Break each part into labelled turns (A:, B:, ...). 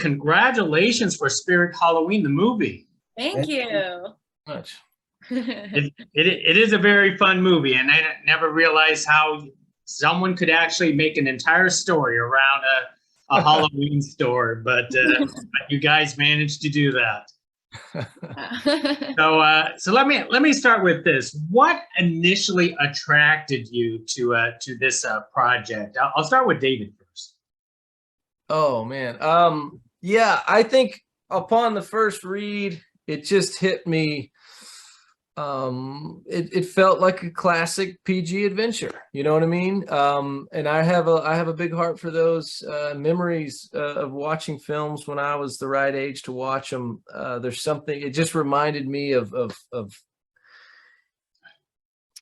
A: congratulations for Spirit Halloween, the movie.
B: Thank you.
C: Much.
A: It is a very fun movie, and I never realized how someone could actually make an entire story around a Halloween store, but you guys managed to do that. So let me start with this. What initially attracted you to this project? I'll start with David first.
C: Oh man, yeah, I think upon the first read, it just hit me. It felt like a classic PG adventure, you know what I mean? And I have a big heart for those memories of watching films when I was the right age to watch them. There's something, it just reminded me of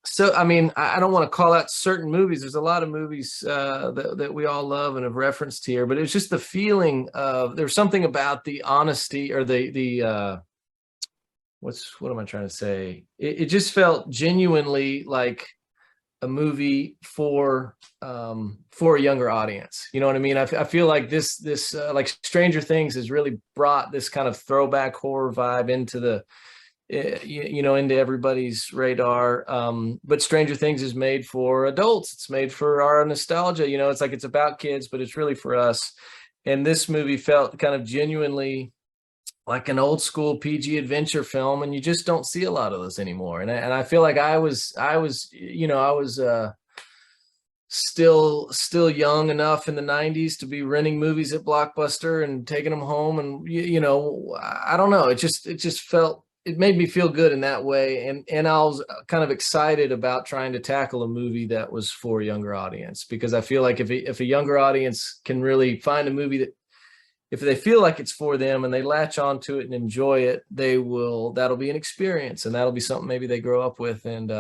C: so, I mean, I don't want to call out certain movies. There's a lot of movies that we all love and have referenced here, but it's just the feeling of, there's something about the honesty or what am I trying to say? It just felt genuinely like a movie for a younger audience. You know what I mean? I feel like this like Stranger Things has really brought this kind of throwback horror vibe into the into everybody's radar. But Stranger Things is made for adults. It's made for our nostalgia. You know, it's like it's about kids, but it's really for us. And this movie felt kind of genuinely like an old school PG adventure film, and you just don't see a lot of those anymore. And I feel like I was still young enough in the 90s to be renting movies at Blockbuster and taking them home, and I don't know, it just felt, it made me feel good in that way, and I was kind of excited about trying to tackle a movie that was for a younger audience, because I feel like if a younger audience can really find a movie that, if they feel like it's for them and they latch onto it and enjoy it, that'll be an experience, and that'll be something maybe they grow up with and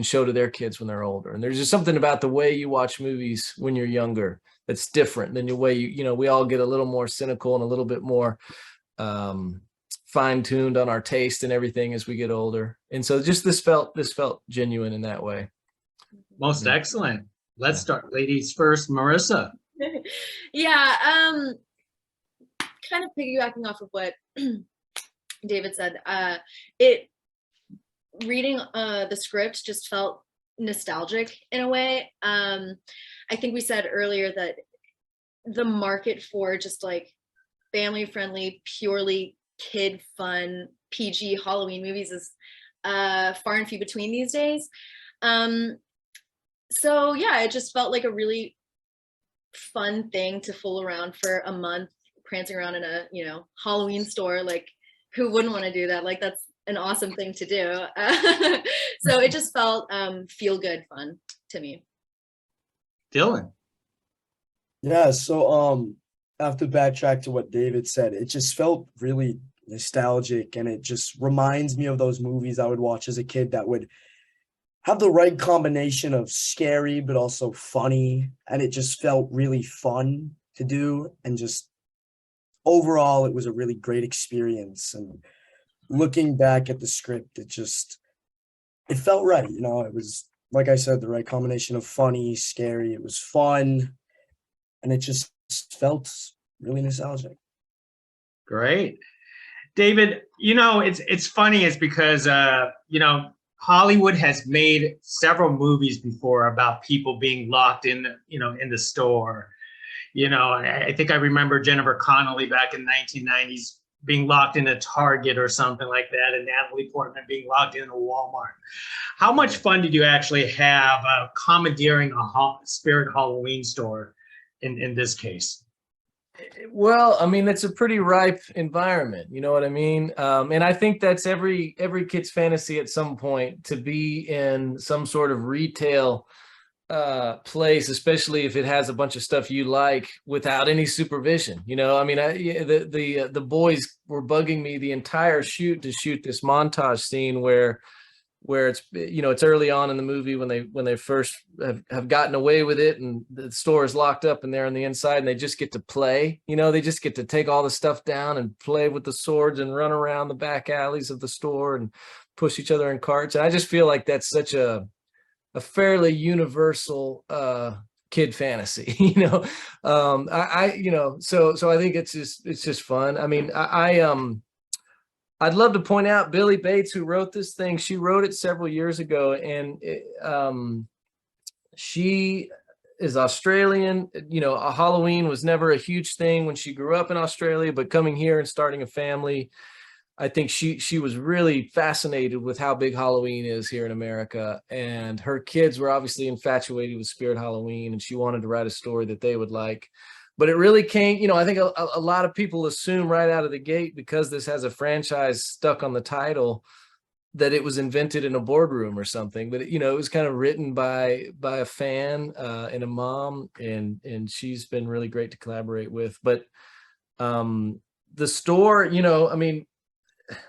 C: show to their kids when they're older. And there's just something about the way you watch movies when you're younger that's different than the way we all get a little more cynical and a little bit more fine-tuned on our taste and everything as we get older. And so just this felt genuine in that way.
A: Most excellent. Let's start ladies first. Marissa.
B: Yeah, kind of piggybacking off of what David said, reading the script just felt nostalgic in a way. I think we said earlier that the market for just like family-friendly, purely kid fun PG Halloween movies is far and few between these days. So yeah, it just felt like a really fun thing to fool around for a month, prancing around in a Halloween store. Like, who wouldn't want to do that? Like, that's an awesome thing to do. So it just felt feel good fun to me.
A: Dylan.
D: Yeah, so I have to backtrack to what David said. It just felt really nostalgic, and it just reminds me of those movies I would watch as a kid that would have the right combination of scary but also funny, and it just felt really fun to do, and just overall it was a really great experience. And looking back at the script, it felt right. It was, like I said, the right combination of funny, scary. It was fun, and it just felt really nostalgic.
A: Great. David, it's funny is because Hollywood has made several movies before about people being locked in the store. I think I remember Jennifer Connelly back in the 1990s being locked in a Target or something like that, and Natalie Portman being locked in a Walmart. How much fun did you actually have commandeering a Spirit Halloween store in this case?
C: Well, I mean, it's a pretty ripe environment, you know what I mean? And I think that's every kid's fantasy at some point, to be in some sort of retail place, especially if it has a bunch of stuff you like without any supervision. I mean, the boys were bugging me the entire shoot to shoot this montage scene where it's it's early on in the movie when they first have gotten away with it, and the store is locked up and they're on the inside, and they just get to play. They just get to take all the stuff down and play with the swords and run around the back alleys of the store and push each other in carts. And I just feel like that's such a fairly universal kid fantasy. So I think it's just fun. I mean, I'd love to point out Billy Bates, who wrote this thing. She wrote it several years ago, and she is Australian. Halloween was never a huge thing when she grew up in Australia, but coming here and starting a family, I think she was really fascinated with how big Halloween is here in America. And her kids were obviously infatuated with Spirit Halloween, and she wanted to write a story that they would like. But it really came, I think a lot of people assume right out of the gate, because this has a franchise stuck on the title, that it was invented in a boardroom or something. But it was kind of written by a fan and a mom, and she's been really great to collaborate with. But the store, I mean,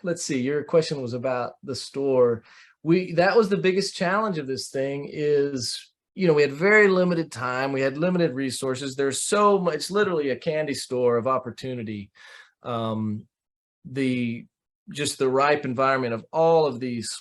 C: let's see, your question was about the store. That was the biggest challenge of this thing is, we had very limited time. We had limited resources. There's so much, it's literally a candy store of opportunity. Just the ripe environment of all of these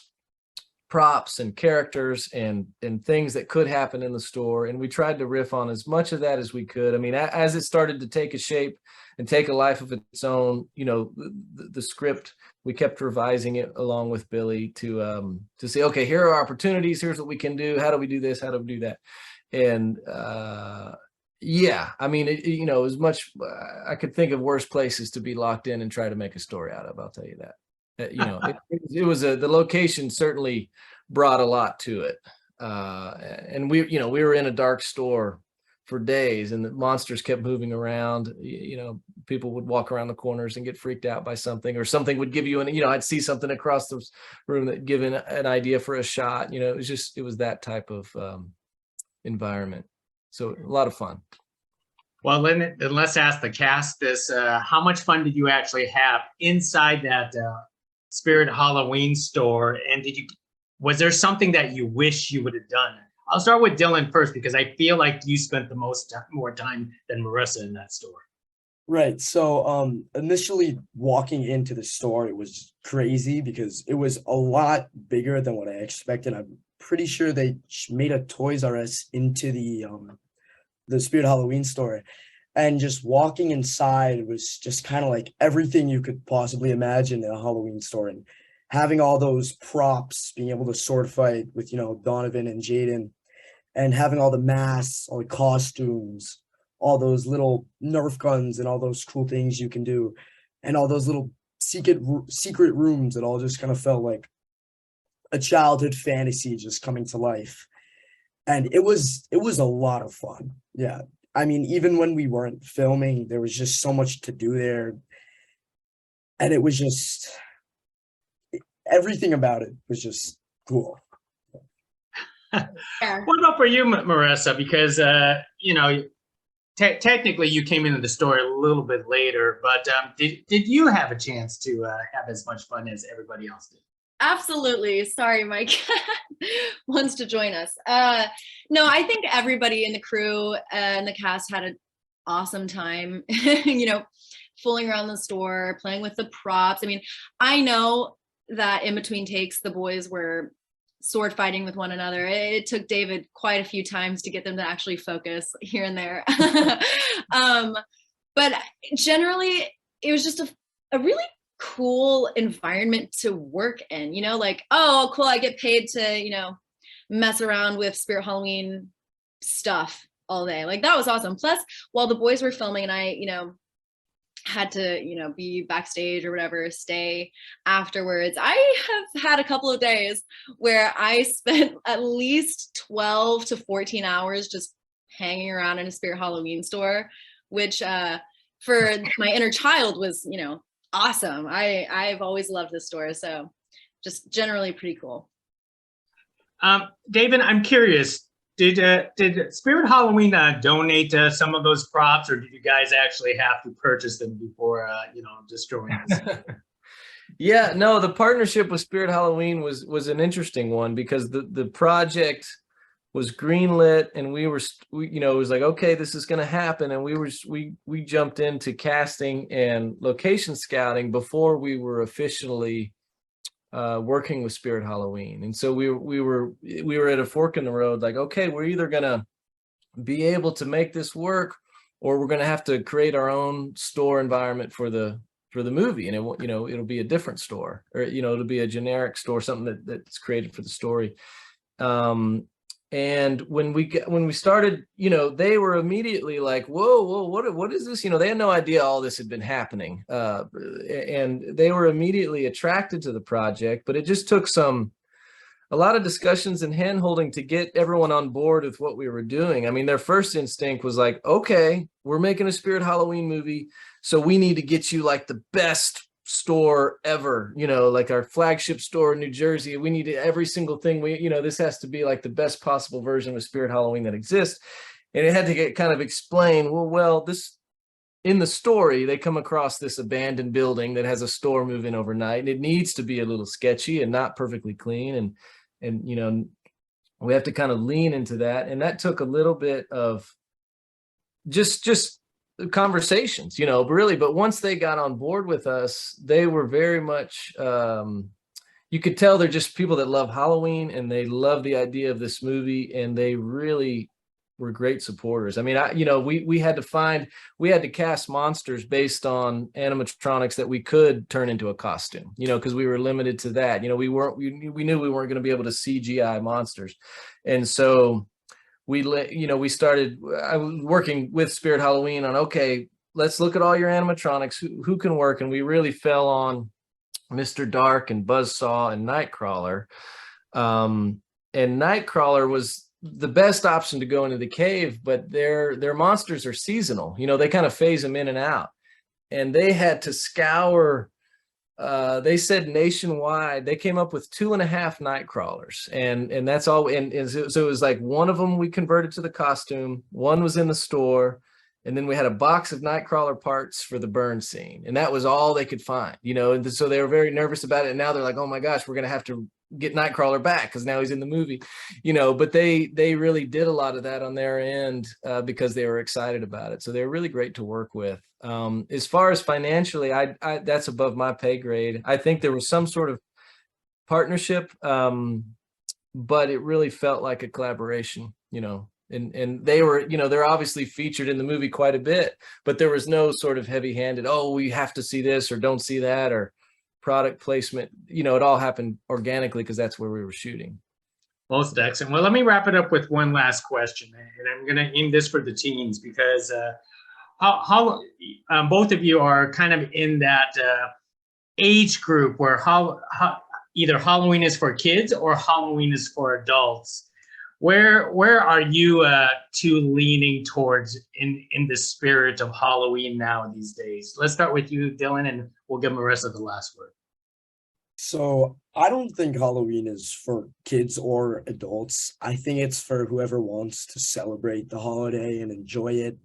C: props and characters and things that could happen in the store. And we tried to riff on as much of that as we could. I mean, as it started to take a shape and take a life of its own, the script, we kept revising it along with Billy to say, okay, here are opportunities. Here's what we can do. How do we do this? How do we do that? And I mean, it was much, I could think of worse places to be locked in and try to make a story out of. I'll tell you that. It was the location certainly brought a lot to it. And we were in a dark store for days, and the monsters kept moving around. People would walk around the corners and get freaked out by something, or something would give you I'd see something across the room that give an idea for a shot. It was that type of environment. So a lot of fun.
A: Well, then let's ask the cast this. How much fun did you actually have inside that Spirit Halloween store? And was there something that you wish you would have done? I'll start with Dylan first, because I feel like you spent the more time than Marissa in that store.
D: Right. So initially walking into the store, it was crazy because it was a lot bigger than what I expected. I'm pretty sure they made a Toys R Us into the Spirit Halloween store. And just walking inside was just kind of like everything you could possibly imagine in a Halloween store. And having all those props, being able to sword fight with, Donovan and Jaden, and having all the masks, all the costumes, all those little Nerf guns and all those cool things you can do, and all those little secret rooms, it all just kind of felt like a childhood fantasy just coming to life. And it was a lot of fun. Yeah. I mean, even when we weren't filming, there was just so much to do there. And it was just, everything about it was just cool.
B: Yeah.
A: What about for you, Marissa? Because, technically you came into the story a little bit later, but did you have a chance to have as much fun as everybody else did?
B: Absolutely. Sorry, Mike wants to join us. No, I think everybody in the crew and the cast had an awesome time, fooling around the store, playing with the props. I mean, I know that in between takes, the boys were sword fighting with one another. It took David quite a few times to get them to actually focus here and there. But generally, it was just a really cool environment to work in, oh, cool, I get paid to, mess around with Spirit Halloween stuff all day. Like, that was awesome. Plus, while the boys were filming and I, had to, be backstage or whatever, stay afterwards, I have had a couple of days where I spent at least 12 to 14 hours just hanging around in a Spirit Halloween store, which for my inner child was, awesome. I've always loved this store, so just generally pretty cool.
A: David, I'm curious, did Spirit Halloween donate some of those props, or did you guys actually have to purchase them before destroying this?
C: Yeah, no, the partnership with Spirit Halloween was an interesting one, because the project was greenlit, and we it was like, okay, this is going to happen, and we jumped into casting and location scouting before we were officially working with Spirit Halloween. And so we were at a fork in the road, like, okay, we're either gonna be able to make this work, or we're going to have to create our own store environment for the movie, and it'll be a different store, or it'll be a generic store, something that's created for the story. And when we started, they were immediately like, whoa, what is this? They had no idea all this had been happening, and they were immediately attracted to the project. But it just took a lot of discussions and hand-holding to get everyone on board with what we were doing. I mean, their first instinct was like, okay, we're making a Spirit Halloween movie, so we need to get you like the best store ever, like our flagship store in New Jersey. We need every single thing this has to be like the best possible version of Spirit Halloween that exists. And it had to get kind of explained, well, this, in the story, they come across this abandoned building that has a store move in overnight, and it needs to be a little sketchy and not perfectly clean. And we have to kind of lean into that. And that took a little bit of just conversations, really. But once they got on board with us, they were very much, you could tell they're just people that love Halloween, and they love the idea of this movie, and they really were great supporters. I mean, we had to cast monsters based on animatronics that we could turn into a costume, because we were limited to that. We knew we weren't going to be able to CGI monsters. And so I was working with Spirit Halloween on, okay, let's look at all your animatronics, who can work. And we really fell on Mr. Dark and Buzzsaw and Nightcrawler. And Nightcrawler was the best option to go into the cave, but their monsters are seasonal. They kind of phase them in and out, and they had to scour. They said nationwide, they came up with 2.5 Nightcrawlers, and that's all. And so it was like one of them we converted to the costume, one was in the store, and then we had a box of Nightcrawler parts for the burn scene, and that was all they could find. And so they were very nervous about it. And now they're like, oh my gosh, we're gonna have to get Nightcrawler back because now he's in the movie, but they really did a lot of that on their end because they were excited about it. So they were really great to work with. As far as financially, I that's above my pay grade. I think there was some sort of partnership, but it really felt like a collaboration, and they were, they're obviously featured in the movie quite a bit, but there was no sort of heavy-handed, oh, we have to see this or don't see that, or product placement. It all happened organically because that's where we were shooting.
A: Most excellent. Well, let me wrap it up with one last question, and I'm going to aim this for the teens, because how both of you are kind of in that age group where either Halloween is for kids or Halloween is for adults. Where are you two leaning towards in the spirit of Halloween now these days? Let's start with you, Dylan, and we'll give Marissa the last word.
D: So I don't think Halloween is for kids or adults. I think it's for whoever wants to celebrate the holiday and enjoy it.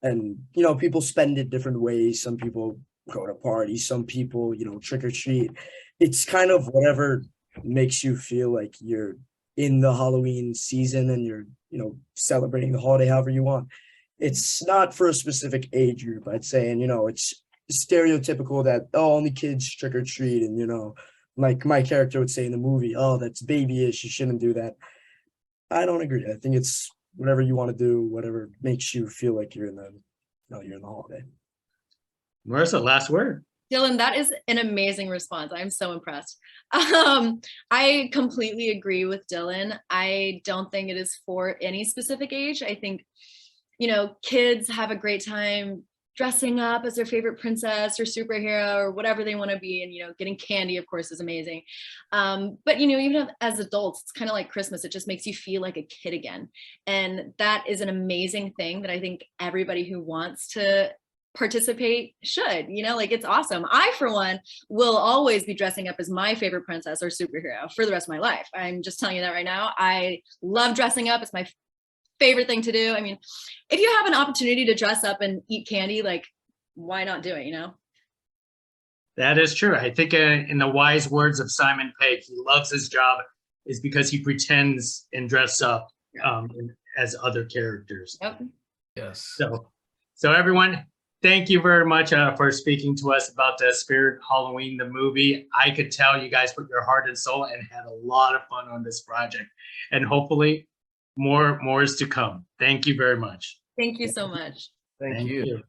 D: And, people spend it different ways. Some people go to parties, some people, trick or treat. It's kind of whatever makes you feel like you're in the Halloween season and you're, celebrating the holiday however you want. It's not for a specific age group, I'd say. And, it's stereotypical that, oh, only kids trick or treat. And, like my character would say in the movie, oh, that's babyish, you shouldn't do that. I don't agree. I think it's whatever you want to do, whatever makes you feel like you're in the holiday.
A: Marissa, last word.
B: Dylan, that is an amazing response. I'm so impressed. I completely agree with Dylan. I don't think it is for any specific age. I think, kids have a great time dressing up as their favorite princess or superhero or whatever they want to be. And, getting candy, of course, is amazing. But, even as adults, it's kind of like Christmas. It just makes you feel like a kid again. And that is an amazing thing that I think everybody who wants to participate should, it's awesome. I, for one, will always be dressing up as my favorite princess or superhero for the rest of my life. I'm just telling you that right now. I love dressing up. It's my favorite thing to do. I mean, if you have an opportunity to dress up and eat candy, why not do it,
A: That is true. I think in the wise words of Simon Pegg, he loves his job is because he pretends and dress up as other characters.
B: Yep.
C: Yes.
A: So everyone, thank you very much for speaking to us about the Spirit Halloween, the movie. I could tell you guys put your heart and soul and had a lot of fun on this project. And hopefully more is to come. Thank you very much.
B: Thank you so much.
C: Thank you.